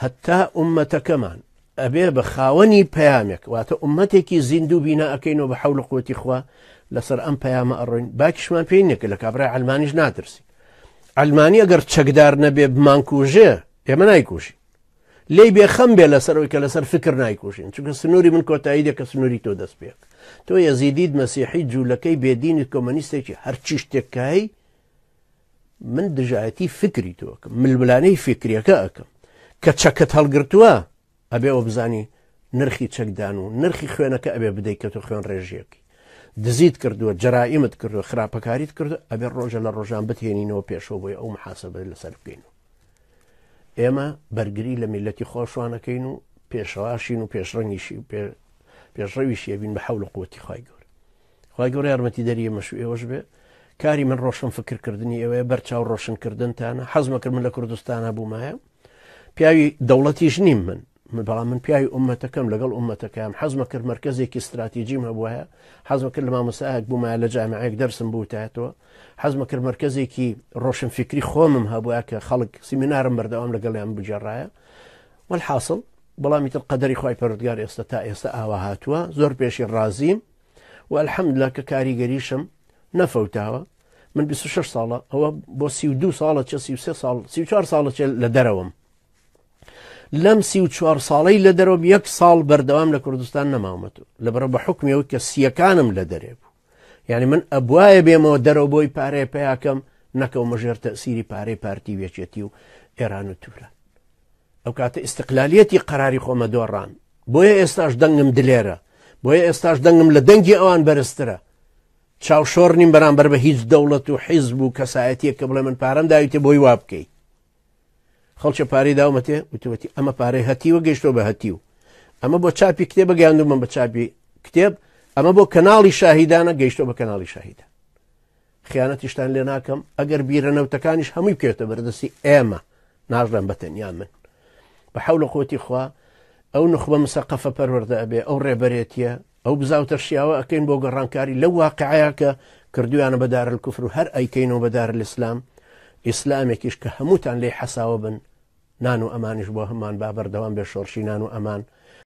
هەتا ئومەتەکەمان ئەبێ بە خاوەنی پەیامێک واتە ئومەتێکی زیندوو بینا ئەەکەینەوە بە حەول و قووەتی خوا لەسەر ئەم پەیامە ئەڕۆین. باکیشمان پێی نەکە لە کابرای ئەلمانیش ناترسی. ئەلمانی ئەگەر چەکدار نەبێ بمانکوژێ ئێمە نایکوژی، لێی بێخەم بێ لەسەرەوەی کە لەسەر فکر نایکوژین، چونکە سنووری من کۆتایی دێکە سنووری تۆ دەست پێک. تۆ یەزیدیت مەسیحی جوولەکەی بێدینی کۆمەنیستێکی هەرچی شتێککایی من دژایەتی فکری تۆکەم، ململانەی فکریەکە ئەەکەم کە چەکت هەڵگرتووە ئەبێەوە بزانی نرخی چەکدان و نرخی خوێنەکە ئەبێ بدەیت کە تۆ خوێن ڕێژیەکی دزیت کردووە، جەرائیمت کردووە، خراپەکاریت کردو، ئەبێ ڕۆژە لە ڕۆژان بتهێنینەوە پێشەوە بۆی ئەو محاسبە لەسەر بکەینەوە. ئێمە بەرگری لە میلەتی خۆشوانەکەین و پێشەواشین و پێشڕەویشیە بین بە حەول و قووەتی خوای گەورە. خوای گەورە یارمەتی دەریە مەشوو ئێوەش بێ. کاری من ڕۆشن فکرکردنی ئێوەیە، بەرچاو ڕۆشنکردنتانە. حەزمە کرد من لە کوردستانە بوومایە، پیاوی دەوڵەتیش نیم من بەڵام من پیاوی ئومەتەکەم لەگەڵ ئومەتەکەم. حەزمە کرد مرکزێکی استراتیجیم هەبووایە، حەزمە کرد لە مامۆستایەک بوومایە لە جامعەیەک دەرسم بووتایەتەوە، حەزمە کرد مرکزێکی ڕۆشن فکری خۆمم هەبووە کە خەڵک سیمینارم بەردەوام لەگەڵیان بجێڕایە. والحاصل بەڵامی تر قەدەری خوای پەروەردگار ئێستا تا ئێستا ئاوا هاتووە، زۆر پێشی ڕازیم و الحەمدوللا کە کاریگەریشم نەفەوتاوە. من 26 ساڵە ئەوە بۆ 32 ساڵە 33 ساڵ 34 ساڵە لە دەرەوەم. لەم 34 ساڵەی لە دەرەوە 1 ساڵ بەردەوام لە کوردستان نەماومەتەوە لەبەرە بە حکمەوە کە سیەکانم لە دەرێ بوو. یعنی من ئەبوایە بێمەوە دەرەوە بۆی پارەیە پێیاکەم نەکەومە ژێر تەسیری پارەی پارتی وێچێتی و ئێران و توران. ئەو کاتە ئیستقلالیەتی قەراری خۆمە دۆڕان. بۆیە ئێستاش دەنگم دلێرە، بۆیە ئێستاش دەنگم لە دەنگی ئەوان بەرزترە. چاوشۆڕ نیم بەرامبەر بە هیچ دەوڵەت و حیزب و کەسایەتیە کە بڵێ من پارەم داویتێ بۆی وا بکەی. خەڵکە پارەی داومەتێ وتوەتی ئەمە پارەی هەتیوە گەیشتۆ بە هەتیو، ئەمە بۆ چاپی کتێبە گەیاندومە بە چاپی کتێب، ئەمە بۆ کەناڵی شاهیدانە گەیشتۆ بە کەناڵی شاهیدان. خیانەتیشتان لێ ناکەم، ئەگەر بیرەنەوتەکانیش هەمووی بکەوێتە بەردەستی ئێمە ناژڵێن بەتەنیا من. بە حەول و قووەتی خوا ئەو نخبە مسەقەفە پەروەردە ئەبێ، ئەو ڕێبەرێتیە، ئەو بزاوتە شیاوە ئەەکەین بۆ گەڕانکاری لەو واقعەیە کە کردویانە بە دارالکوفر و هەر ئەیکەینەوە بە دارالئیسلام. ئیسلامێکیش کە هەمووتان لێی حەساوە بن، نان و ئەمانیش بۆ هەمان با بەردەوام بێ شۆڕشی نان و ئەمان